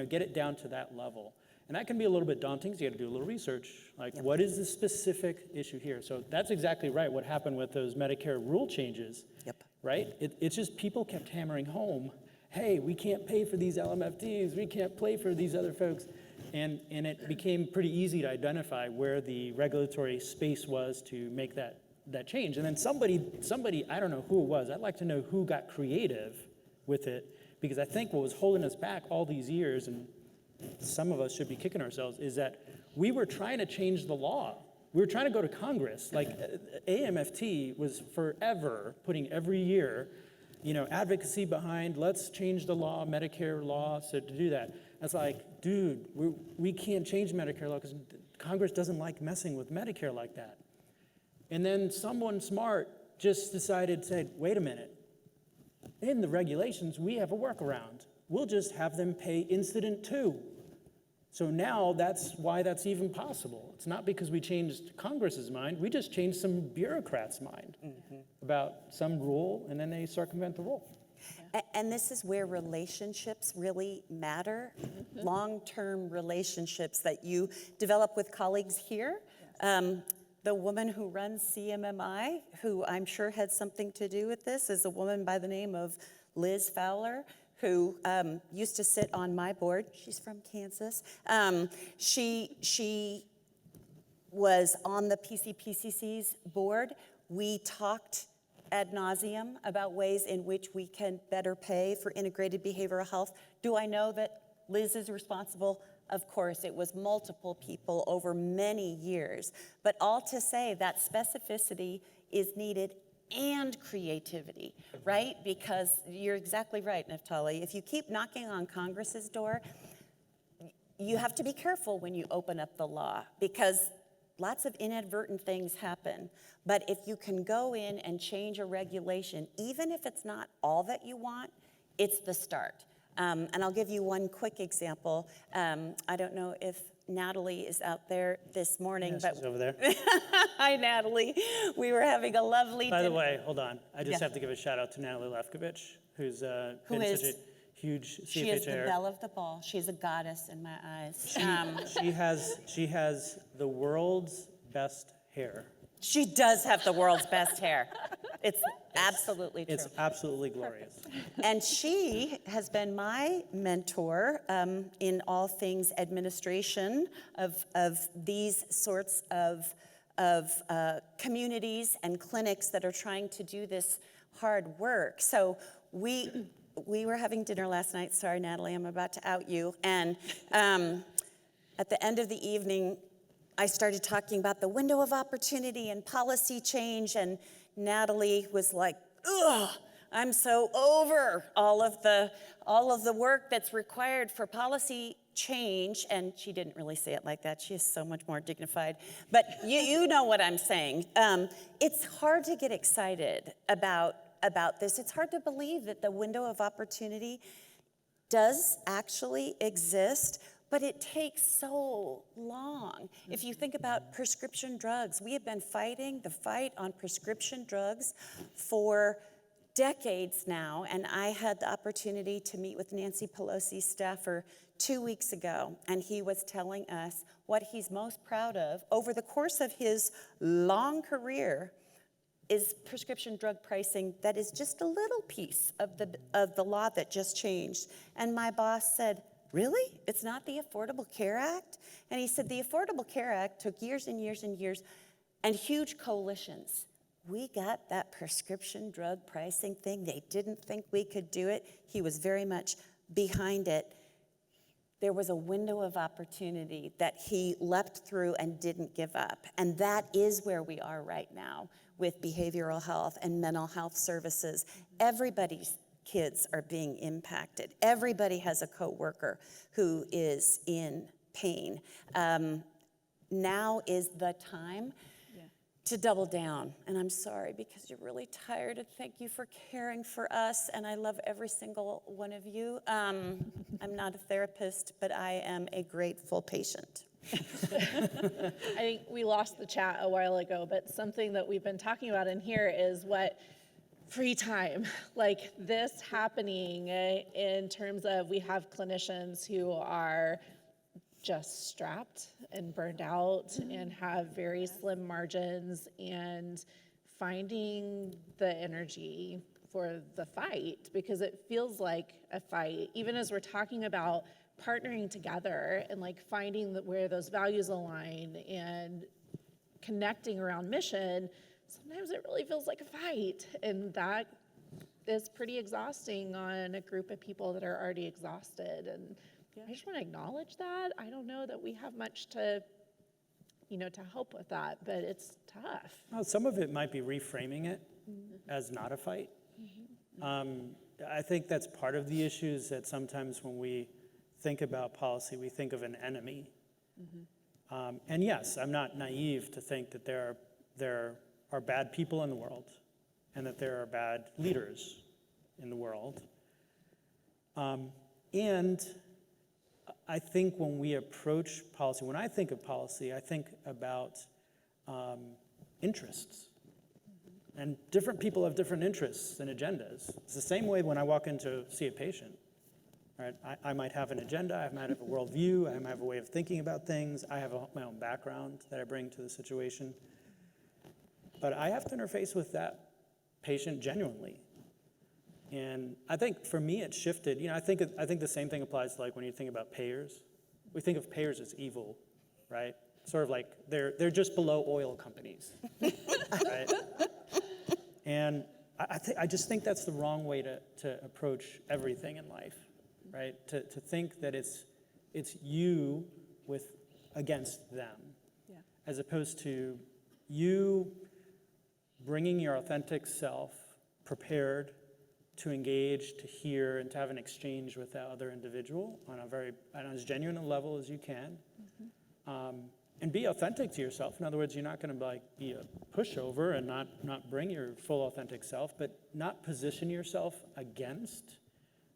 get it down to that level. And that can be a little bit daunting, so you got to do a little research. Like, what is the specific issue here? So that's exactly right, what happened with those Medicare rule changes, right? It's just people kept hammering home, hey, we can't pay for these LMFTs, we can't pay for these other folks. And it became pretty easy to identify where the regulatory space was to make that change. And then somebody, I don't know who it was, I'd like to know who got creative with it, because I think what was holding us back all these years, and some of us should be kicking ourselves, is that we were trying to change the law. We were trying to go to Congress. Like AMFT was forever putting every year, advocacy behind, let's change the law, Medicare law, so to do that. It's like, dude, we can't change Medicare law because Congress doesn't like messing with Medicare like that. And then someone smart just decided, said, wait a minute, in the regulations, we have a workaround. We'll just have them pay incident to. So now that's why that's even possible. It's not because we changed Congress's mind, we just changed some bureaucrat's mind about some rule, and then they circumvent the rule. And this is where relationships really matter, long-term relationships that you develop with colleagues here. The woman who runs CMMI, who I'm sure had something to do with this, is a woman by the name of Liz Fowler, who used to sit on my board. She's from Kansas. She was on the PCPCC's board. We talked ad nauseum about ways in which we can better pay for integrated behavioral health. Do I know that Liz is responsible? Of course, it was multiple people over many years. But all to say that specificity is needed and creativity, right? Because you're exactly right, Neftali. If you keep knocking on Congress's door, you have to be careful when you open up the law, because lots of inadvertent things happen. But if you can go in and change a regulation, even if it's not all that you want, it's the start. And I'll give you one quick example. I don't know if Natalie is out there this morning, but she's over there. Hi, Natalie. We were having a lovely By the way, hold on. I just have to give a shout out to Natalie Lefkovich, who's huge CFHA. She is the belle of the ball. She's a goddess in my eyes. She has the world's best hair. She does have the world's best hair. It's absolutely true. It's absolutely glorious. And she has been my mentor in all things administration of these sorts of communities and clinics that are trying to do this hard work. So we were having dinner last night. Sorry, Natalie, I'm about to out you. And at the end of the evening, I started talking about the window of opportunity and policy change, and Natalie was like, ugh, I'm so over all of the work that's required for policy change. And she didn't really say it like that. She is so much more dignified. But you know what I'm saying. It's hard to get excited about this. It's hard to believe that the window of opportunity does actually exist, but it takes so long. If you think about prescription drugs, we have been fighting the fight on prescription drugs for decades now, and I had the opportunity to meet with Nancy Pelosi's staffer 2 weeks ago, and he was telling us what he's most proud of over the course of his long career is prescription drug pricing that is just a little piece of the law that just changed. And my boss said, really? It's not the Affordable Care Act? And he said, the Affordable Care Act took years and years and years and huge coalitions. We got that prescription drug pricing thing. They didn't think we could do it. He was very much behind it. There was a window of opportunity that he leapt through and didn't give up. And that is where we are right now with behavioral health and mental health services. Everybody's kids are being impacted. Everybody has a coworker who is in pain. Now is the time to double down. And I'm sorry because you're really tired, and thank you for caring for us, and I love every single one of you. I'm not a therapist, but I am a grateful patient. I think we lost the chat a while ago, but something that we've been talking about in here is what free time, like this happening in terms of we have clinicians who are just strapped and burned out and have very slim margins, and finding the energy for the fight, because it feels like a fight, even as we're talking about partnering together and like finding where those values align and connecting around mission. Sometimes it really feels like a fight, and that is pretty exhausting on a group of people that are already exhausted. And I just want to acknowledge that. I don't know that we have much to help with that, but it's tough. Well, some of it might be reframing it as not a fight. I think that's part of the issue, is that sometimes when we think about policy, we think of an enemy. And yes, I'm not naive to think that there are bad people in the world and that there are bad leaders in the world. And I think when we approach policy, when I think of policy, I think about interests. And different people have different interests and agendas. It's the same way when I walk in to see a patient. Right? I might have an agenda, I might have a worldview, I might have a way of thinking about things, I have my own background that I bring to the situation. But I have to interface with that patient genuinely. And I think for me it shifted. I think the same thing applies to like when you think about payers. We think of payers as evil, right? Sort of like they're just below oil companies, right? And I just think that's the wrong way to approach everything in life, right? To think that it's you against them, as opposed to you bringing your authentic self, prepared to engage, to hear, and to have an exchange with that other individual on as genuine a level as you can, and be authentic to yourself. In other words, you're not going to be a pushover and not bring your full authentic self, but not position yourself against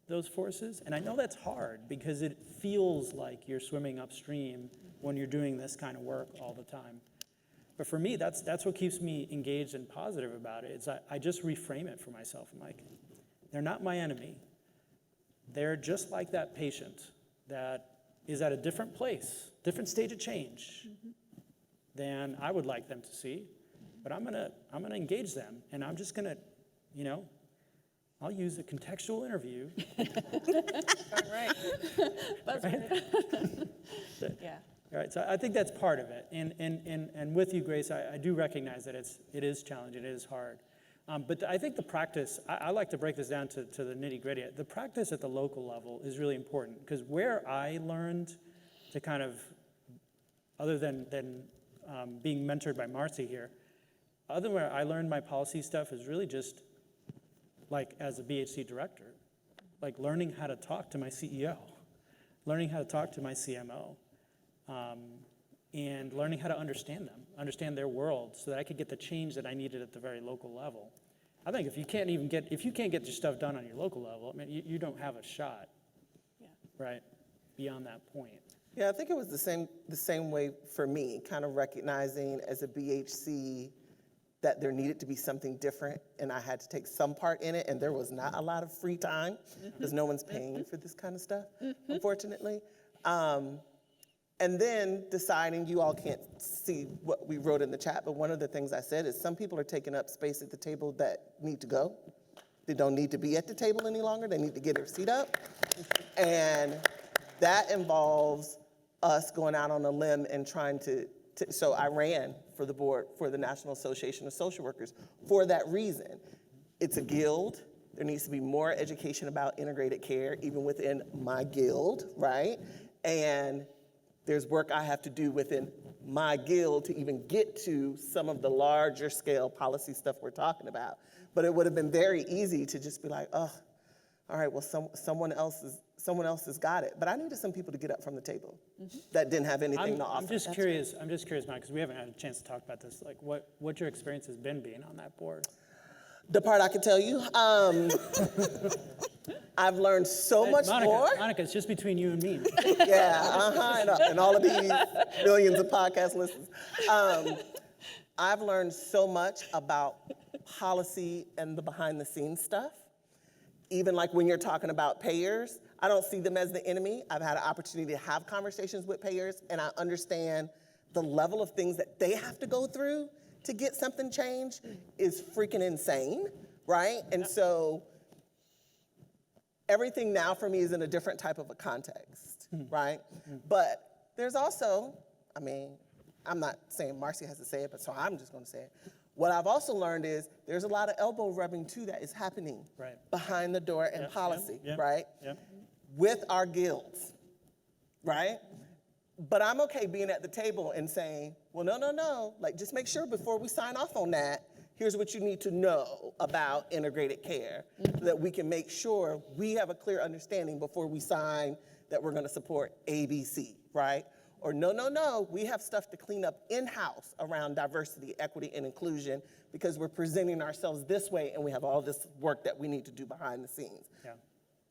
those forces. And I know that's hard because it feels like you're swimming upstream when you're doing this kind of work all the time. But for me, that's what keeps me engaged and positive about it. I just reframe it for myself. I'm like, they're not my enemy. they're just like that patient that is at a different place, different stage of change than I would like them to see. But I'm gonna engage them, and I'm just gonna, I'll use a contextual interview. Right. Yeah. All right, so I think that's part of it. And with you, Grace, I do recognize that it is challenging, it is hard. But I think the practice, I like to break this down to the nitty gritty. The practice at the local level is really important, because where I learned to kind of, other than being mentored by Marci here, other than where I learned my policy stuff is really just like as a BHC director, like learning how to talk to my CEO, learning how to talk to my CMO, and learning how to understand them, understand their world, so that I could get the change that I needed at the very local level. I think if you can't get your stuff done on your local level, I mean, you don't have a shot, right, beyond that point. Yeah, I think it was the same way for me, kind of recognizing as a BHC that there needed to be something different, and I had to take some part in it, and there was not a lot of free time, because no one's paying you for this kind of stuff, unfortunately. And then deciding, you all can't see what we wrote in the chat, but one of the things I said is some people are taking up space at the table that need to go. They don't need to be at the table any longer. They need to get their seat up. And that involves us going out on a limb and trying to so I ran for the board for the National Association of Social Workers for that reason. It's a guild. There needs to be more education about integrated care, even within my guild, right? And there's work I have to do within my guild to even get to some of the larger scale policy stuff we're talking about. But it would have been very easy to just be like, oh, all right, well, someone else has got it. But I needed some people to get up from the table that didn't have anything to offer. I'm just curious, Mike, because we haven't had a chance to talk about this. Like, what your experience has been being on that board? The part I can tell you, I've learned so much more. Monica, it's just between you and me. Yeah, and all of these millions of podcast listeners. I've learned so much about policy and the behind the scenes stuff. Even like when you're talking about payers, I don't see them as the enemy. I've had an opportunity to have conversations with payers, and I understand the level of things that they have to go through to get something changed is freaking insane, right? And so everything now for me is in a different type of a context, right? But there's also, I mean, I'm not saying Marci has to say it, but so I'm just gonna say it. What I've also learned is there's a lot of elbow rubbing too that is happening behind the door in policy, right? With our guilds, right? But I'm okay being at the table and saying, well, no, like just make sure before we sign off on that, here's what you need to know about integrated care, so that we can make sure we have a clear understanding before we sign that we're gonna support ABC, right? Or no, we have stuff to clean up in-house around diversity, equity, and inclusion because we're presenting ourselves this way and we have all this work that we need to do behind the scenes. Yeah.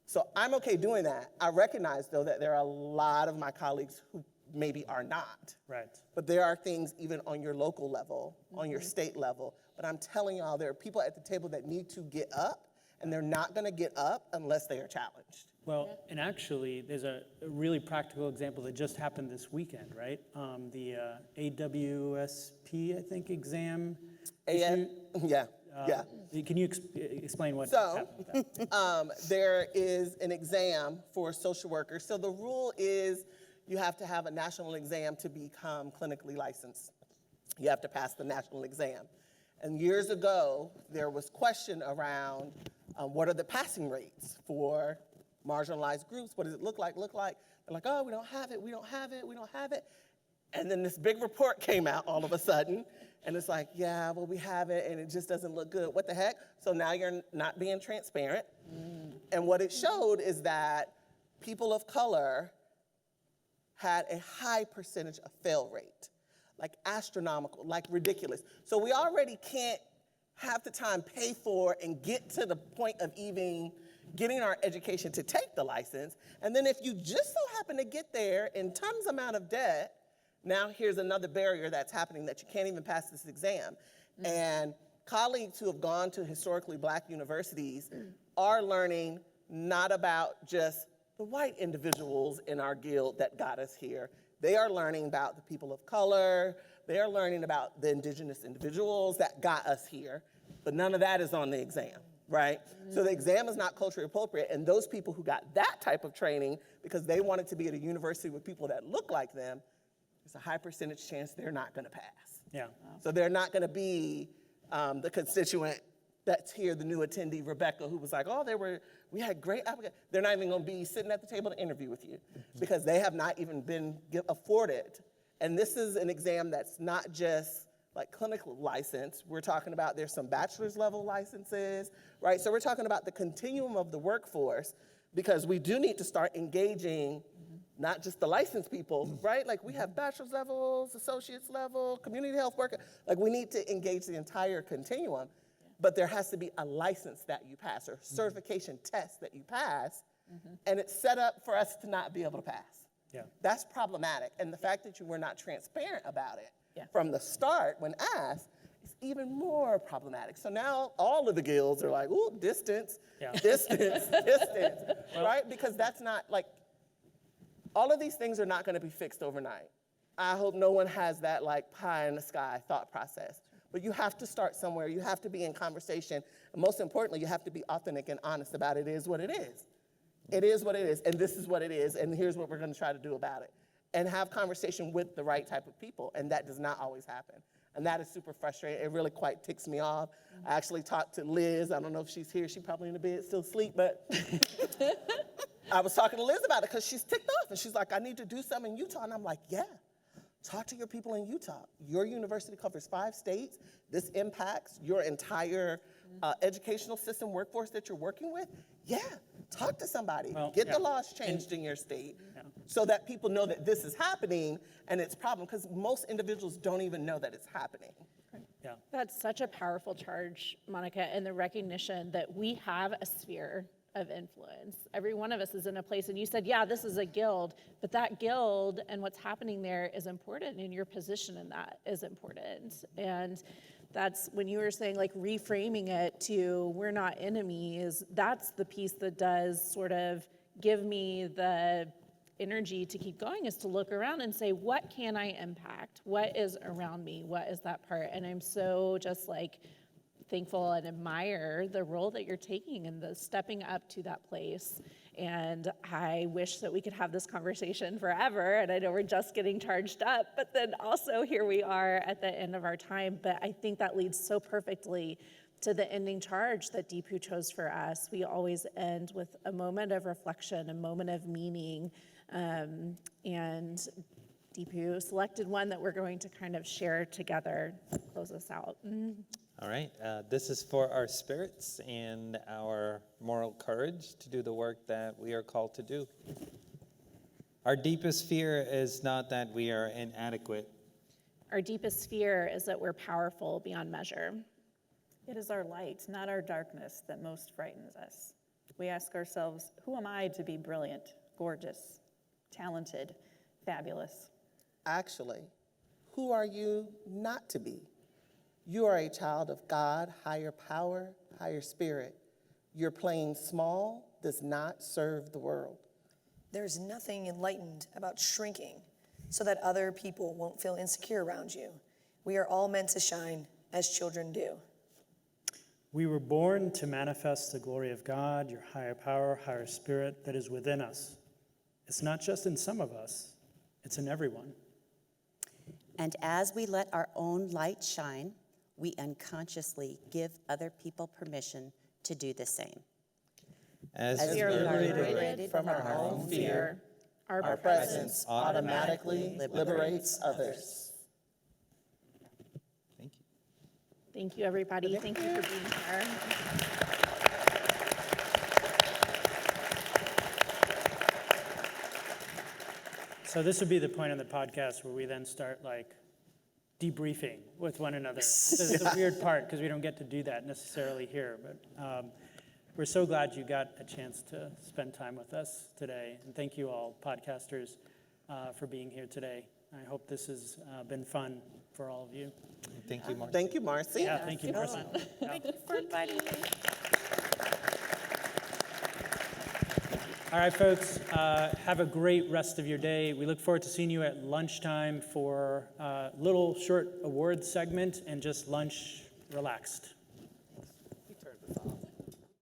So I'm okay doing that. I recognize, though, that there are a lot of my colleagues who maybe are not. Right. But there are things even on your local level, on your state level. But I'm telling y'all, there are people at the table that need to get up, and they're not gonna get up unless they are challenged. Well, and actually, there's a really practical example that just happened this weekend, right? The AWSP, I think, exam issue. Yeah. Can you explain what happened with that? There is an exam for social workers. So the rule is you have to have a national exam to become clinically licensed. You have to pass the national exam. And years ago, there was question around what are the passing rates for marginalized groups? What does it look like? They're like, oh, we don't have it. And then this big report came out all of a sudden, and it's like, yeah, well, we have it, and it just doesn't look good. What the heck? So now you're not being transparent. And what it showed is that people of color had a high percentage of fail rate, like astronomical, like ridiculous. So we already can't half the time pay for and get to the point of even getting our education to take the license. And then if you just so happen to get there in tons amount of debt, now here's another barrier that's happening that you can't even pass this exam. And colleagues who have gone to historically Black universities are learning not about just the white individuals in our guild that got us here. They are learning about the people of color. They are learning about the indigenous individuals that got us here, but none of that is on the exam, right? So the exam is not culturally appropriate, and those people who got that type of training because they wanted to be at a university with people that look like them, there's a high percentage chance they're not gonna pass. Yeah. So they're not gonna be the constituent that's here, the new attendee, Rebecca, who was like, oh, we had great applicants. They're not even gonna be sitting at the table to interview with you because they have not even been afforded. And this is an exam that's not just like clinical license. We're talking about there's some bachelor's level licenses, right? So we're talking about the continuum of the workforce because we do need to start engaging not just the licensed people, right? Like we have bachelor's levels, associate's level, community health worker. Like we need to engage the entire continuum, but there has to be a license that you pass or certification test that you pass, and it's set up for us to not be able to pass. Yeah. That's problematic, and the fact that you were not transparent about it Yeah. from the start when asked is even more problematic. So now all of the guilds are like, ooh, distance, Yeah. distance, distance, right? Because that's not like, all of these things are not gonna be fixed overnight. I hope no one has that like pie in the sky thought process. But you have to start somewhere. You have to be in conversation. And most importantly, you have to be authentic and honest about it is what it is. It is what it is, and this is what it is, and here's what we're gonna try to do about it. And have conversation with the right type of people, and that does not always happen. And that is super frustrating. It really quite ticks me off. I actually talked to Liz. I don't know if she's here. She's probably in the bed still asleep, but I was talking to Liz about it because she's ticked off, and she's like, I need to do something in Utah. And I'm like, yeah. Talk to your people in Utah. Your university covers 5 states. This impacts your entire educational system workforce that you're working with. Yeah, talk to somebody. Well, Get yeah. the laws changed in your state so that people know that this is happening and it's a problem, because most individuals don't even know that it's happening. Yeah. That's such a powerful charge, Monica, and the recognition that we have a sphere of influence. Every one of us is in a place, and you said, yeah, this is a guild, but that guild and what's happening there is important, and your position in that is important. And that's when you were saying like reframing it to we're not enemies, that's the piece that does sort of give me the energy to keep going, is to look around and say, what can I impact? What is around me? What is that part? And I'm so just like thankful and admire the role that you're taking and the stepping up to that place. And I wish that we could have this conversation forever. And I know we're just getting charged up, but then also here we are at the end of our time. But I think that leads so perfectly to the ending charge that Deepu chose for us. We always end with a moment of reflection, a moment of meaning. And Deepu selected one that we're going to kind of share together to close us out. All right, this is for our spirits and our moral courage to do the work that we are called to do. Our deepest fear is not that we are inadequate. Our deepest fear is that we're powerful beyond measure. It is our light, not our darkness, that most frightens us. We ask ourselves, who am I to be brilliant, gorgeous, talented, fabulous? Actually, who are you not to be? You are a child of God, higher power, higher spirit. Your playing small does not serve the world. There's nothing enlightened about shrinking so that other people won't feel insecure around you. We are all meant to shine as children do. We were born to manifest the glory of God, your higher power, higher spirit that is within us. It's not just in some of us, it's in everyone. And as we let our own light shine, we unconsciously give other people permission to do the same. As As we we are liberated from our own fear, our presence automatically liberates others. Thank you. Thank you, everybody. Thank you for being here. So this would be the point of the podcast where we then start like debriefing with one another. This is the weird part because we don't get to do that necessarily here, but we're so glad you got a chance to spend time with us today. And thank you all, podcasters, for being here today. I hope this has been fun for all of you. Thank you, Marci. Thank you, Marci. Yeah, thank you, Marci. Yeah. Thank you for inviting me. All right, folks, have a great rest of your day. We look forward to seeing you at lunchtime for a little short awards segment and just lunch relaxed.